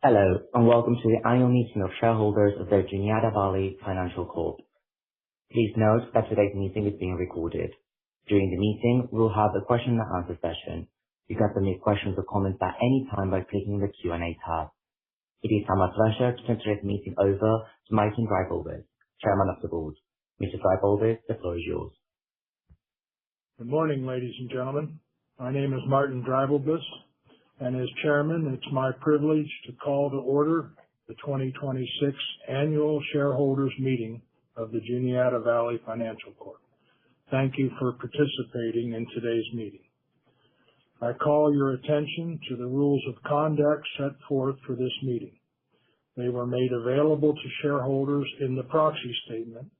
Hello, and welcome to the Annual Meeting of Shareholders of the Juniata Valley Financial Corp. Please note that today's meeting is being recorded. During the meeting, we'll have a question and answer session. You can submit questions or comments at any time by clicking the Q&A tab. It is now my pleasure to turn today's meeting over to Martin Drybolders, Chairman of the Board. Mr. Drybolders, the floor is yours. Good morning, ladies and gentlemen. My name is Martin Drybolders, and as Chairman, it's my privilege to call to order the 2026 Annual Shareholders Meeting of the Juniata Valley Financial Corp. Thank you for participating in today's meeting. I call your attention to the rules of conduct set forth for this meeting. They were made available to shareholders in the proxy statement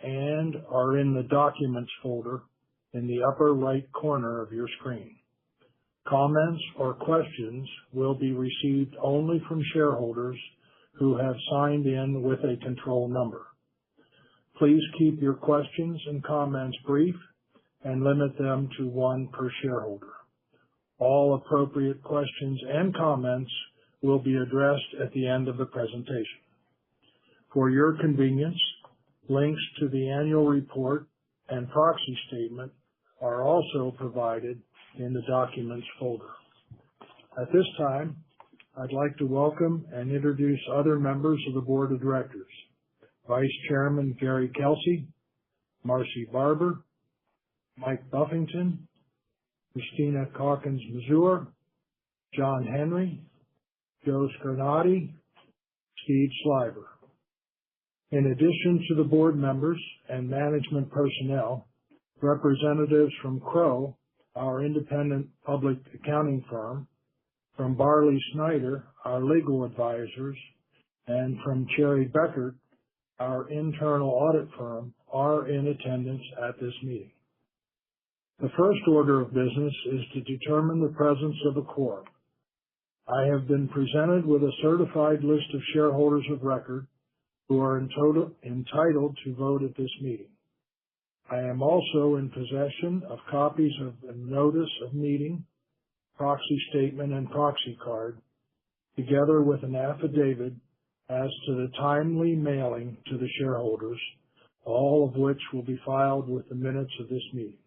and are in the Documents folder in the upper right corner of your screen. Comments or questions will be received only from shareholders who have signed in with a control number. Please keep your questions and comments brief and limit them to one per shareholder. All appropriate questions and comments will be addressed at the end of the presentation. For your convenience, links to the annual report and proxy statement are also provided in the Documents folder. At this time, I'd like to welcome and introduce other members of the Board of Directors. Vice Chairman Gary Kelsey, Marcy Barber, Mike Buffington, Christina Calkins-Mazur, John Henry, Joe Scarnati, Steve Sliver. In addition to the board members and management personnel, representatives from Crowe, our independent public accounting firm, from Barley Snyder, our legal advisors, and from Cherry Beckert, our internal audit firm, are in attendance at this meeting. The first order of business is to determine the presence of a quorum. I have been presented with a certified list of shareholders of record who are entitled to vote at this meeting. I am also in possession of copies of the notice of meeting, proxy statement, and proxy card, together with an affidavit as to the timely mailing to the shareholders, all of which will be filed with the minutes of this meeting.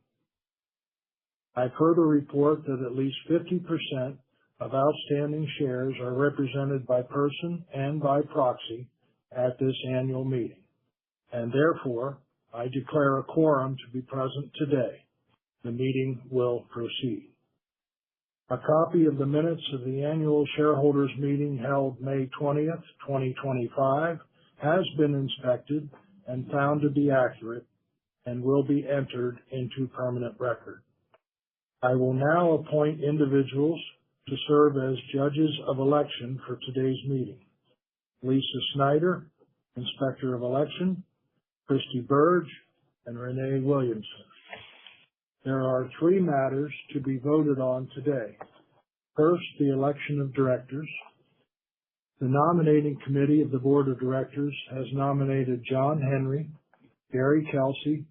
I further report that at least 50% of outstanding shares are represented by person and by proxy at this annual meeting, and therefore, I declare a quorum to be present today. The meeting will proceed. A copy of the minutes of the annual shareholders meeting held May 20th, 2025 has been inspected and found to be accurate and will be entered into permanent record. I will now appoint individuals to serve as judges of election for today's meeting. Lisa Snyder, Inspector of Election, Christy Burge, and Renee Williamson. There are three matters to be voted on today. First, the election of directors. The nominating committee of the Board of Directors has nominated John Henry, Gary Kelsey,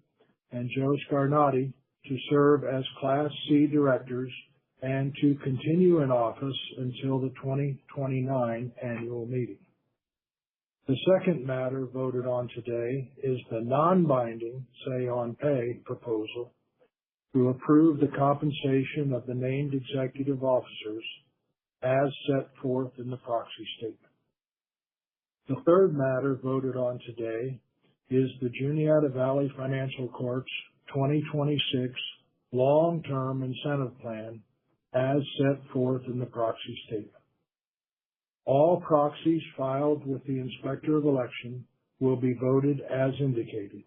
and Joe Scarnati to serve as Class C directors and to continue in office until the 2029 annual meeting. The second matter voted on today is the non-binding say-on-pay proposal to approve the compensation of the named executive officers as set forth in the proxy statement. The third matter voted on today is the Juniata Valley Financial Corp's 2026 Long-Term Incentive Plan as set forth in the proxy statement. All proxies filed with the Inspector of Election will be voted as indicated.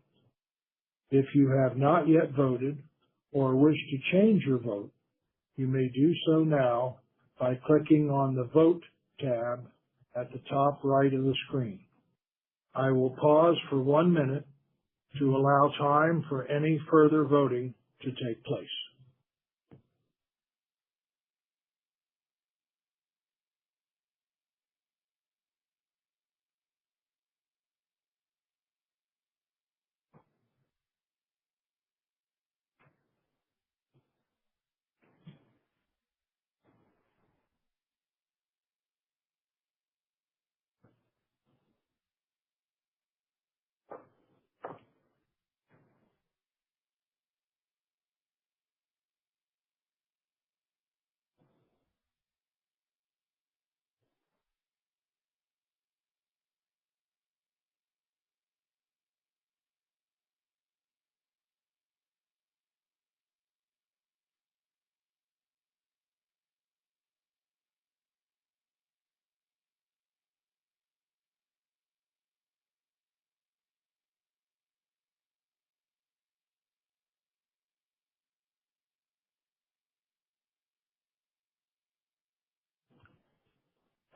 If you have not yet voted or wish to change your vote, you may do so now by clicking on the Vote tab at the top right of the screen. I will pause for 1 minute to allow time for any further voting to take place.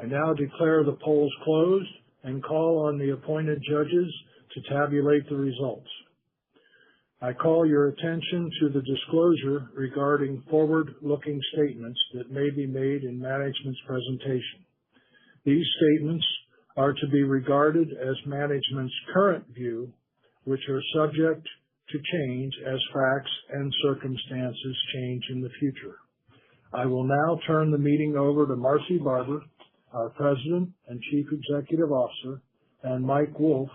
I now declare the polls closed and call on the appointed judges to tabulate the results. I call your attention to the disclosure regarding forward-looking statements that may be made in management's presentation. These statements are to be regarded as management's current view, which are subject to change as facts and circumstances change in the future. I will now turn the meeting over to Marcy Barber, our President and Chief Executive Officer, and Mike Wolf,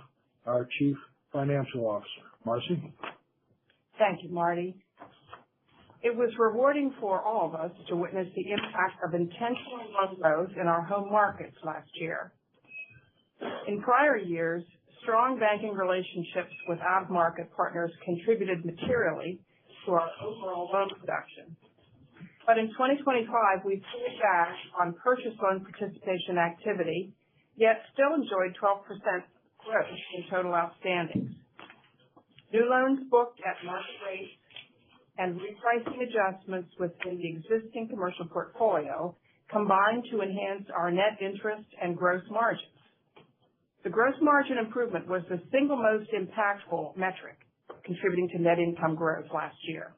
our Chief Financial Officer. Marcy? Thank you, Marty. It was rewarding for all of us to witness the impact of intentional loan growth in our home markets last year. In prior years, strong banking relationships with out-of-market partners contributed materially to our overall loan production. But in 2025, we pulled back on purchase loan participation activity, yet still enjoyed 12% growth in total outstandings. New loans booked at market rates and repricing adjustments within the existing commercial portfolio combined to enhance our net interest and gross margins. The gross margin improvement was the single most impactful metric contributing to net income growth last year.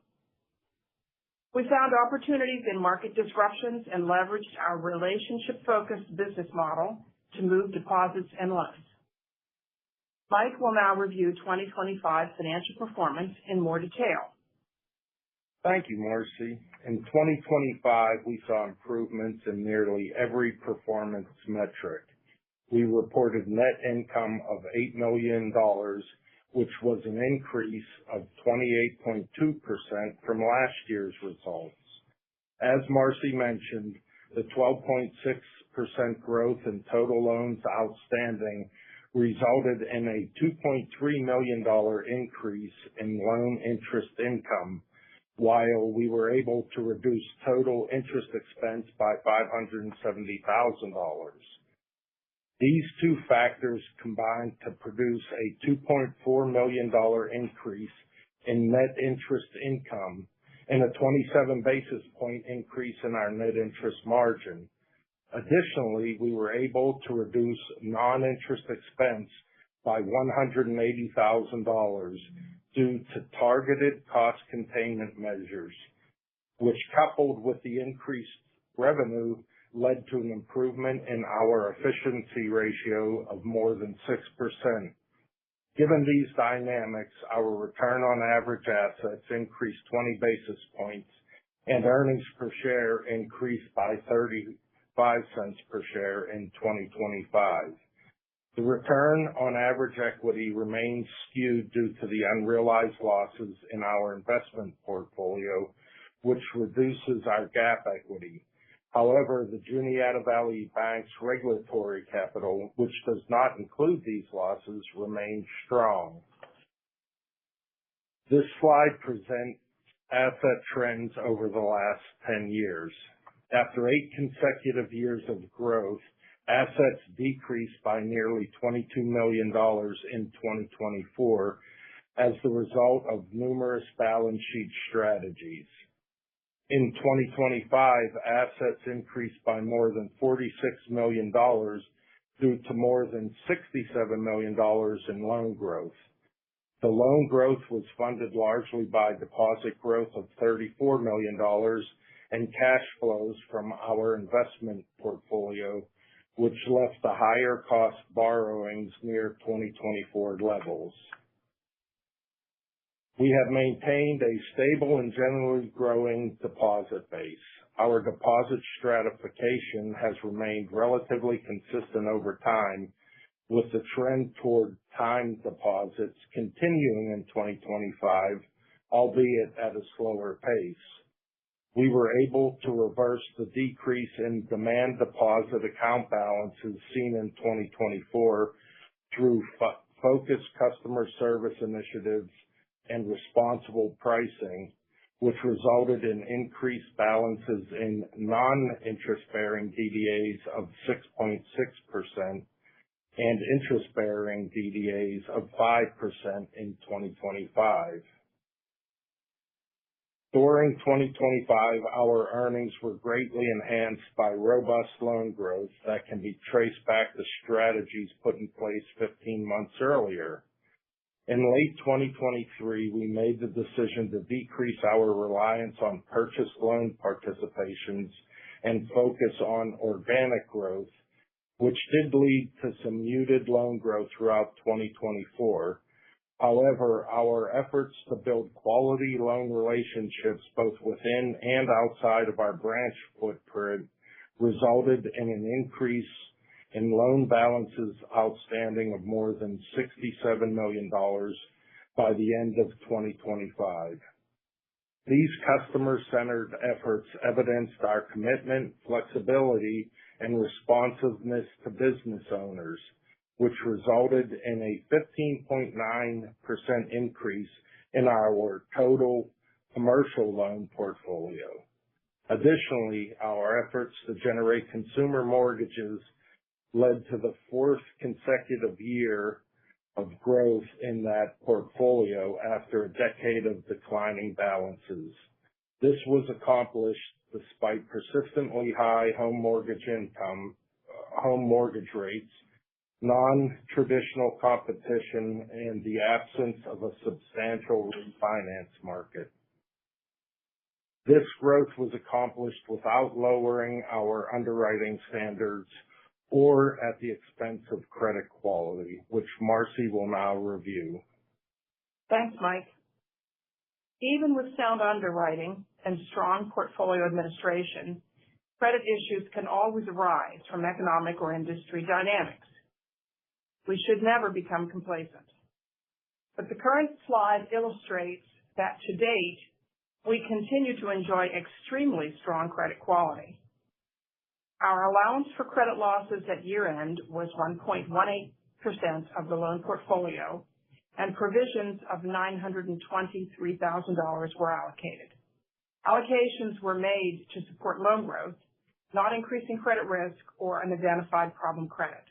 We found opportunities in market disruptions and leveraged our relationship-focused business model to move deposits and loans. Mike will now review 2025 financial performance in more detail. Thank you, Marcy. In 2025, we saw improvements in nearly every performance metric. We reported net income of $8 million, which was an increase of 28.2% from last year's results. As Marcy mentioned, the 12.6% growth in total loans outstanding resulted in a $2.3 million increase in loan interest income, while we were able to reduce total interest expense by $570,000. These two factors combined to produce a $2.4 million increase in net interest income and a 27 basis point increase in our net interest margin. Additionally, we were able to reduce non-interest expense by $180,000 due to targeted cost containment measures, which, coupled with the increased revenue, led to an improvement in our efficiency ratio of more than 6%. Given these dynamics, our return on average assets increased 20 basis points and earnings per share increased by 35 cents per share in 2025. The return on average equity remains skewed due to the unrealized losses in our investment portfolio, which reduces our GAAP equity. However, the Juniata Valley Bank's regulatory capital, which does not include these losses, remains strong. This slide presents asset trends over the last 10 years. After 8 consecutive years of growth, assets decreased by nearly $22 million in 2024 as the result of numerous balance sheet strategies. In 2025, assets increased by more than $46 million due to more than $67 million in loan growth. The loan growth was funded largely by deposit growth of $34 million and cash flows from our investment portfolio, which left the higher cost borrowings near 2024 levels. We have maintained a stable and generally growing deposit base. Our deposit stratification has remained relatively consistent over time, with the trend toward time deposits continuing in 2025, albeit at a slower pace. We were able to reverse the decrease in demand deposit account balances seen in 2024 through focused customer service initiatives and responsible pricing, which resulted in increased balances in non-interest-bearing DDAs of 6.6% and interest-bearing DDAs of 5% in 2025. During 2025, our earnings were greatly enhanced by robust loan growth that can be traced back to strategies put in place 15 months earlier. In late 2023, we made the decision to decrease our reliance on purchased loan participations and focus on organic growth, which did lead to some muted loan growth throughout 2024. However, our efforts to build quality loan relationships both within and outside of our branch footprint resulted in an increase in loan balances outstanding of more than $67 million by the end of 2025. These customer-centered efforts evidenced our commitment, flexibility, and responsiveness to business owners, which resulted in a 15.9% increase in our total commercial loan portfolio. Additionally, our efforts to generate consumer mortgages led to the fourth consecutive year of growth in that portfolio after a decade of declining balances. This was accomplished despite persistently high home mortgage rates, non-traditional competition, and the absence of a substantial refinance market. This growth was accomplished without lowering our underwriting standards or at the expense of credit quality, which Marcy will now review. Thanks, Mike. Even with sound underwriting and strong portfolio administration, credit issues can always arise from economic or industry dynamics. We should never become complacent. But the current slide illustrates that to date, we continue to enjoy extremely strong credit quality. Our allowance for credit losses at year-end was 1.18% of the loan portfolio, and provisions of $923,000 were allocated. Allocations were made to support loan growth, not increasing credit risk or an identified problem credit.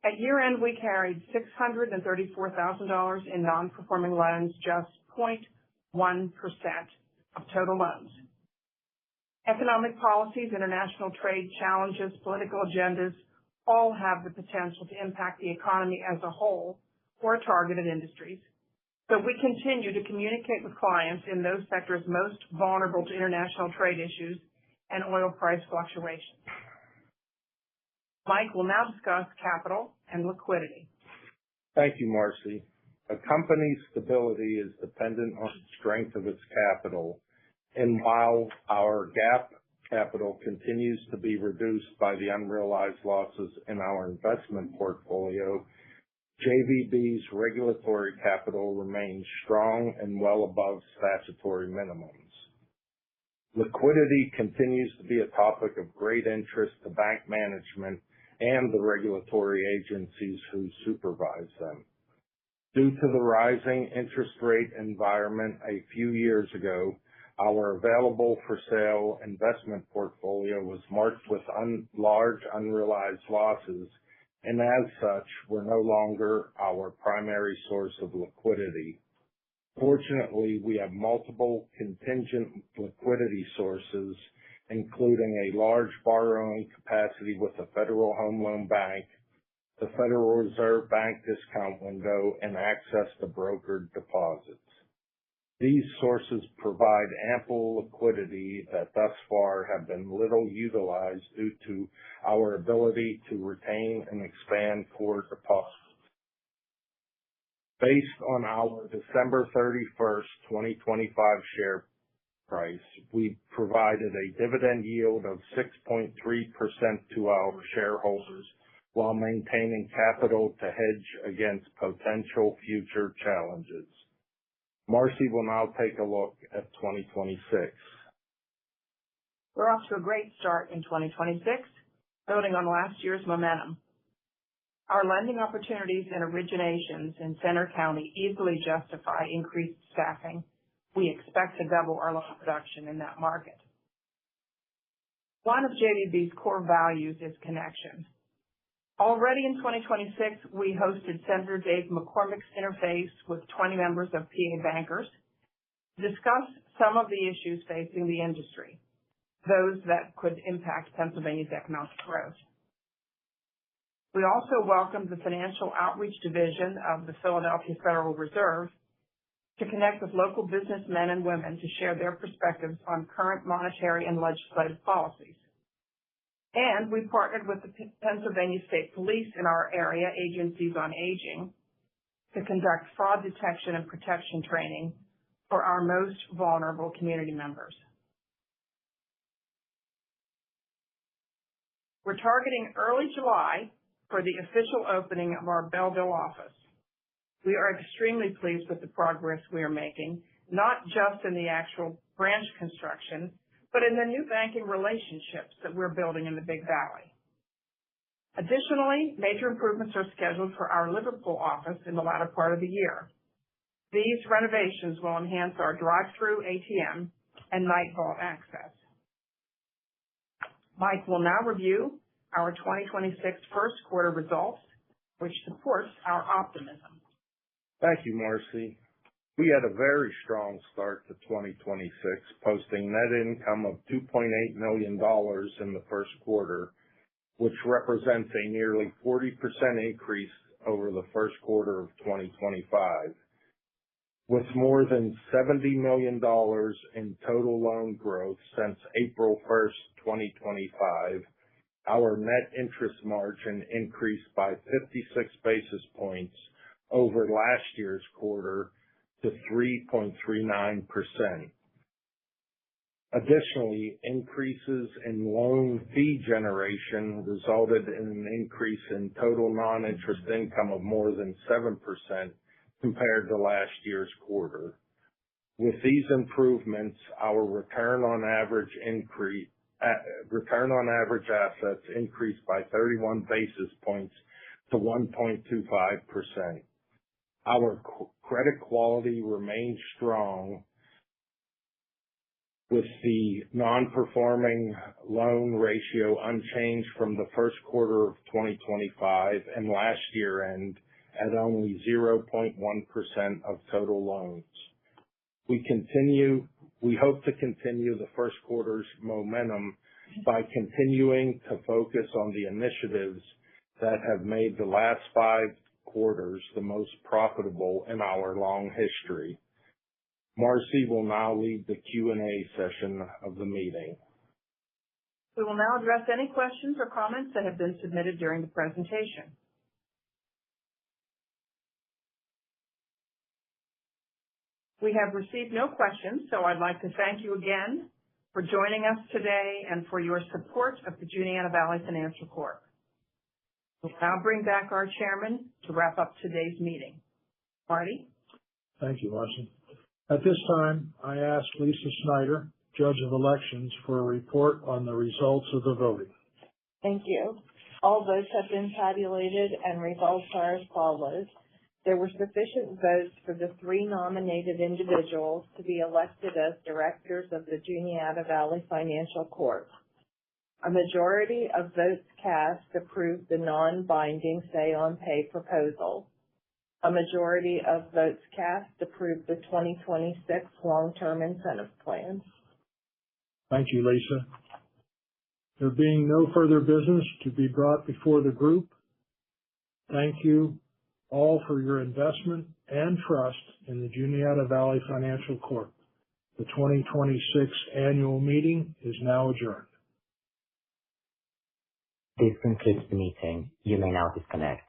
At year-end, we carried $634,000 in non-performing loans, just 0.1% of total loans. Economic policies, international trade challenges, political agendas all have the potential to impact the economy as a whole or targeted industries. So we continue to communicate with clients in those sectors most vulnerable to international trade issues and oil price fluctuations. Mike will now discuss capital and liquidity. Thank you, Marcy. A company's stability is dependent on the strength of its capital, and while our GAAP capital continues to be reduced by the unrealized losses in our investment portfolio, JVB's regulatory capital remains strong and well above statutory minimums. Liquidity continues to be a topic of great interest to bank management and the regulatory agencies who supervise them. Due to the rising interest rate environment a few years ago, our available-for-sale investment portfolio was marked with large unrealized losses, and as such, were no longer our primary source of liquidity. Fortunately, we have multiple contingent liquidity sources, including a large borrowing capacity with the Federal Home Loan Bank, the Federal Reserve Bank discount window, and access to brokered deposits. These sources provide ample liquidity that thus far have been little utilized due to our ability to retain and expand core deposits. Based on our December 31st, 2025 share price, we provided a dividend yield of 6.3% to our shareholders while maintaining capital to hedge against potential future challenges. Marcy will now take a look at 2026. We're off to a great start in 2026, building on last year's momentum. Our lending opportunities and originations in Centre County easily justify increased staffing. We expect to double our loan production in that market. One of JVB's core values is connection. Already in 2026, we hosted Senator Dave McCormick's interface with 20 members of PA bankers. to discuss some of the issues facing the industry, those that could impact Pennsylvania's economic growth. We also welcomed the Financial Outreach Division of the Philadelphia Federal Reserve to connect with local businessmen and women to share their perspectives on current monetary and legislative policies. And we partnered with the Pennsylvania State Police in our area agencies on aging to conduct fraud detection and protection training for our most vulnerable community members. We're targeting early July for the official opening of our Belleville office. We are extremely pleased with the progress we are making, not just in the actual branch construction, but in the new banking relationships that we're building in the Big Valley. Additionally, major improvements are scheduled for our Liverpool office in the latter part of the year. These renovations will enhance our drive-through ATM and night vault access. Mike will now review our 2026 first quarter results, which supports our optimism. Thank you, Marcy. We had a very strong start to 2026, posting net income of $2.8 million in the first quarter, which represents a nearly 40% increase over the first quarter of 2025. With more than $70 million in total loan growth since April 1st, 2025, our net interest margin increased by 56 basis points over last year's quarter to 3.39%. Additionally, increases in loan fee generation resulted in an increase in total non-interest income of more than 7% compared to last year's quarter. With these improvements, our return on average assets increased by 31 basis points to 1.25%. Our credit quality remains strong, with the non-performing loan ratio unchanged from the first quarter of 2025 and last year-end at only 0.1% of total loans. We hope to continue the first quarter's momentum by continuing to focus on the initiatives that have made the last 5 quarters the most profitable in our long history. Marcy will now lead the Q&A session of the meeting. We will now address any questions or comments that have been submitted during the presentation. We have received no questions, so I'd like to thank you again for joining us today and for your support of the Juniata Valley Financial Corp. We'll now bring back our chairman to wrap up today's meeting. Marty? Thank you, Marcy. At this time, I ask Lisa Snyder, Judge of Elections, for a report on the results of the voting. Thank you. All votes have been tabulated and results are as follows. There were sufficient votes for the 3 nominated individuals to be elected as directors of the Juniata Valley Financial Corp. A majority of votes cast approved the non-binding say-on-pay proposal. A majority of votes cast approved the 2026 long-term incentive plan. Thank you, Lisa. There being no further business to be brought before the group, thank you all for your investment and trust in the Juniata Valley Financial Corp. The 2026 annual meeting is now adjourned. This concludes the meeting. You may now disconnect.